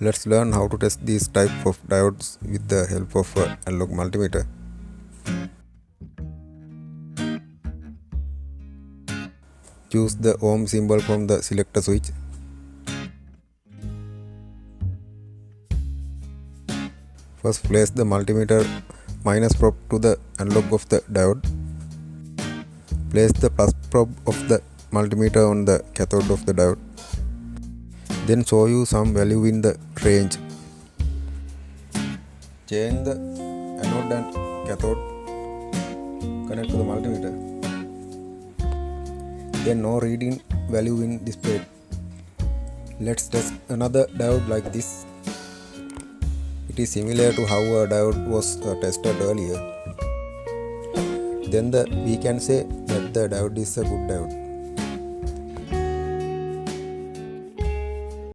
Let's learn how to test these type of diodes with the help of analog multimeter. Choose the ohm symbol from the selector switch. First place the multimeter minus probe to the analog of the diode. Place the plus probe of the multimeter on the cathode of the diode. Then show you some value in the range. Change the anode and cathode. Connect to the multimeter. Then no reading value in display. Let's test another diode like this. It is similar to how a diode was tested earlier. Then we can say that the diode is a good diode.